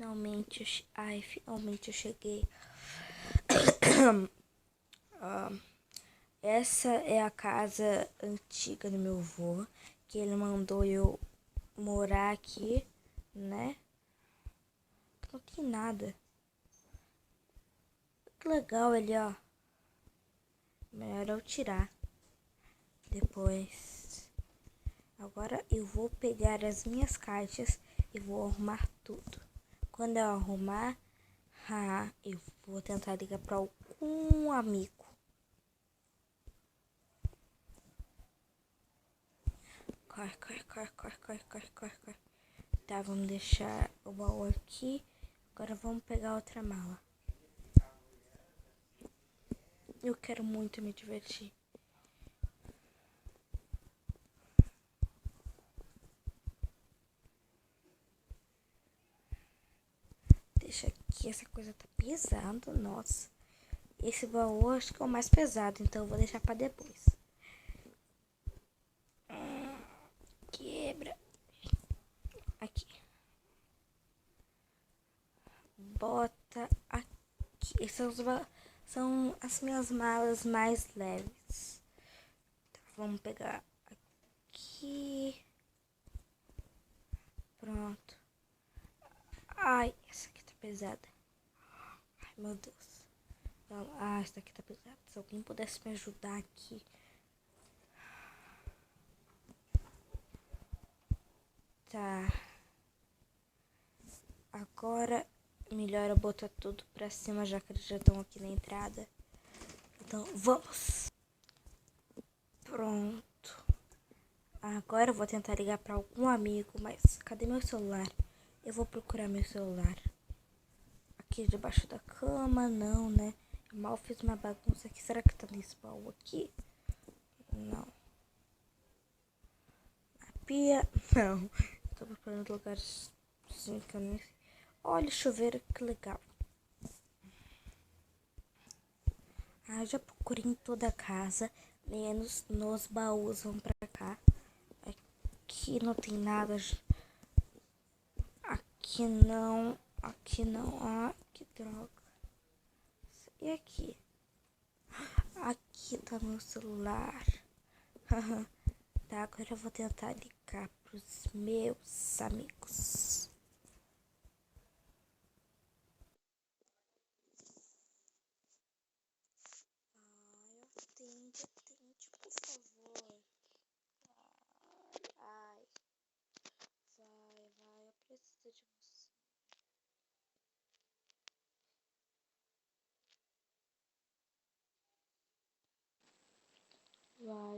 Finalmente eu cheguei. Essa é a casa antiga do meu avô, que ele mandou eu morar aqui, né? Não tem nada. Que legal ali, ó. Melhor eu tirar. Depois. Agora eu vou pegar as minhas caixas e vou arrumar tudo. Quando eu arrumar, eu vou tentar ligar para algum amigo. Corre. Tá, vamos deixar o baú aqui. Agora vamos pegar outra mala. Eu quero muito me divertir. Deixa aqui, essa coisa tá pesando, nossa. Esse baú acho que é o mais pesado, então eu vou deixar pra depois. Quebra. Aqui. Bota aqui. Essas são as minhas malas mais leves. Então, vamos pegar aqui. Pronto. Ai, essa aqui tá pesada. Ai, meu Deus. Essa aqui tá pesada. Se alguém pudesse me ajudar aqui. Tá. Agora, melhor eu botar tudo pra cima, já que eles já estão aqui na entrada. Então, vamos. Pronto. Agora eu vou tentar ligar pra algum amigo, mas cadê meu celular? Eu vou procurar meu celular. Aqui debaixo da cama, não, né? Eu mal fiz uma bagunça aqui. Será que tá nesse baú aqui? Não. Na pia? Não. Tô procurando lugares assim que eu nem sei. Olha o chuveiro, que legal. Já procurei em toda a casa, menos nos baús. Vamos pra cá. Aqui não tem nada. Aqui não. Que droga. E aqui? Aqui tá meu celular. Tá, agora eu vou tentar ligar pros meus amigos. Atende, por favor. Vai, eu preciso de você. Vai.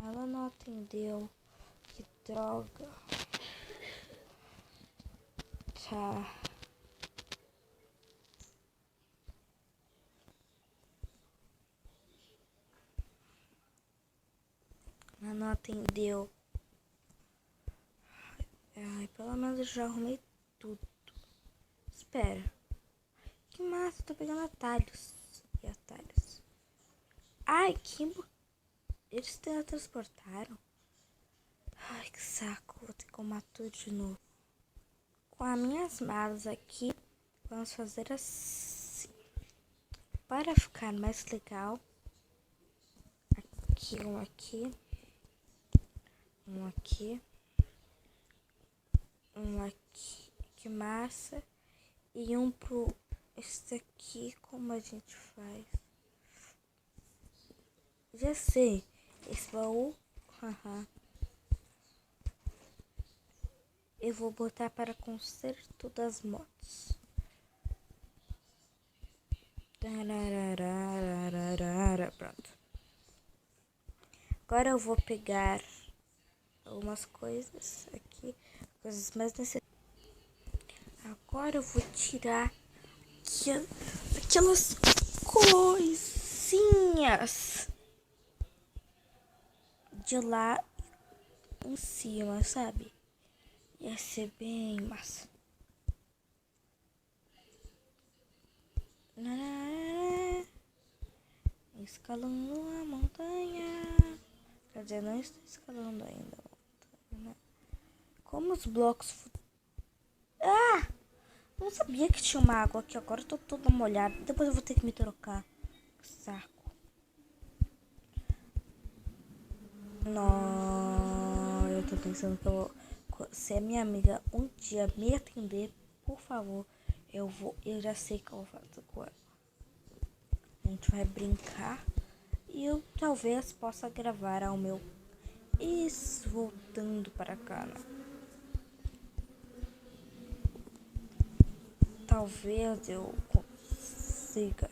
Ela não atendeu. Que droga. Tá. Ela não atendeu. Ai, pelo menos eu já arrumei tudo. Espera. Que massa, tô pegando atalhos. E atalhos. Ai, eles teletransportaram. Ai, que saco. Vou ter que arrumar tudo de novo. Com as minhas malas aqui, vamos fazer assim. Para ficar mais legal. Aqui, um aqui. Um aqui. Um aqui. Que massa. E um pro... Esse aqui, como a gente faz? Já sei. Esse baú. Eu vou botar para conserto das motos. Pronto. Agora eu vou pegar algumas coisas aqui. Coisas mais necessárias. Agora eu vou tirar aquelas coisinhas de lá em cima, sabe? Ia ser bem massa. Escalando a montanha. Quer dizer, não estou escalando ainda a montanha, né? Como os blocos... Ah! Não sabia que tinha uma água aqui. Agora eu tô toda molhada. Depois eu vou ter que me trocar. Saco. Não, eu tô pensando que eu vou... Se a minha amiga um dia me atender, por favor, eu já sei o que eu vou fazer com ela. A gente vai brincar e eu talvez possa gravar ao meu... Isso, voltando para cá, né? Talvez eu consiga.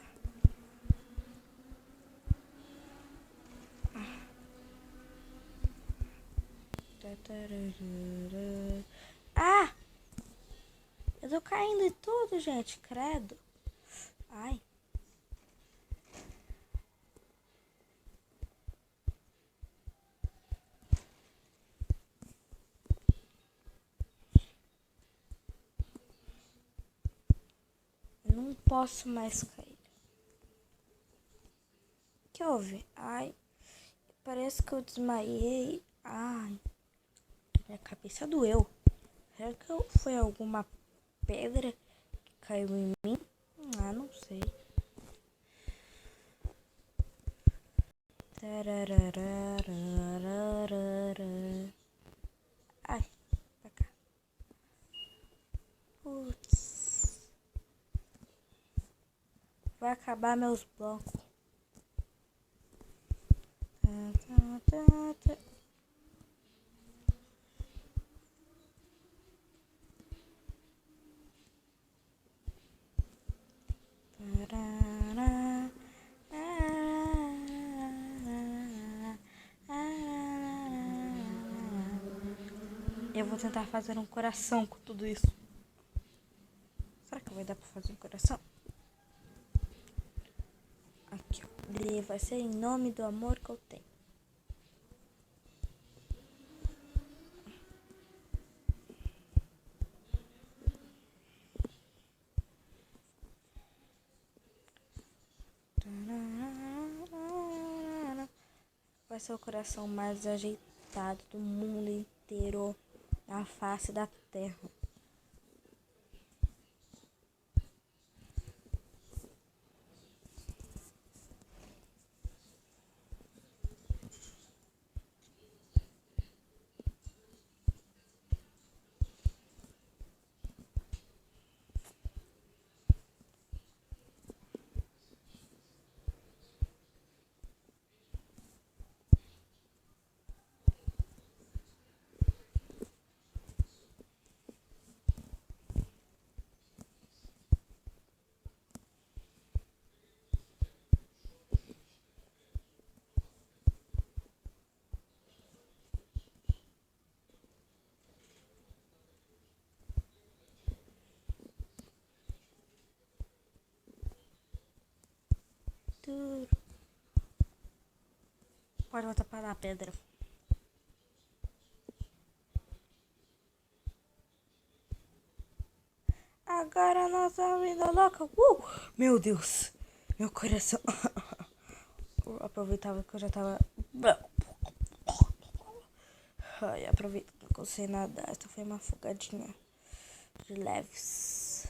Ah! Eu tô caindo em tudo, gente. Credo. Ai. Não posso mais cair. O que houve? Ai. Parece que eu desmaiei. Ai. Minha cabeça doeu. Será que foi alguma pedra que caiu em mim? Ah, não sei. Ai, pra cá. Putz. Vai acabar meus blocos. Eu vou tentar fazer um coração com tudo isso. Será que vai dar pra fazer um coração? Aqui, ó. Ele vai ser em nome do amor que eu tenho. Vai ser o coração mais ajeitado do mundo inteiro, na face da terra. Pode voltar para a pedra. Agora nossa vida louca. Meu Deus. Meu coração. Eu aproveitava que eu já tava... Ai, aproveita que eu não sei nadar. Essa foi uma afogadinha de leves.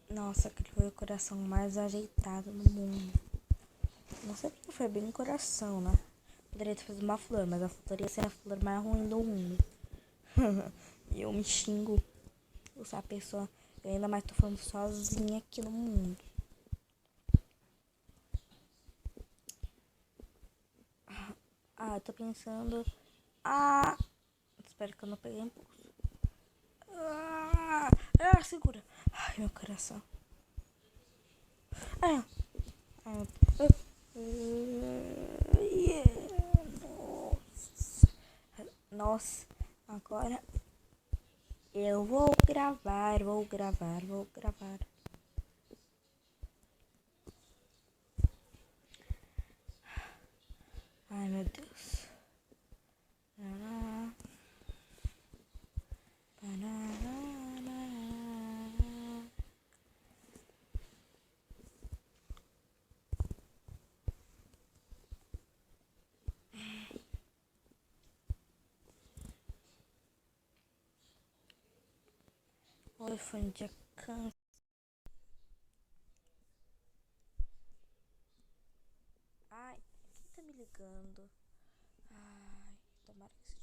Nossa, aquele foi o coração mais ajeitado no mundo. Não sei porque foi bem coração, né? Poderia ter feito uma flor, mas a flor ia ser a flor mais ruim do mundo. E eu me xingo. Eu sou a pessoa... Eu ainda mais tô falando sozinha aqui no mundo. Ah, eu tô pensando... Ah! Espero que eu não peguei impulso. Segura. Ai, meu coração. Nossa. Agora Eu vou gravar, vou gravar, vou gravar. Ai, meu Deus. O telefone já cansa. Ai, quem tá me ligando? Ai, tomara que seja.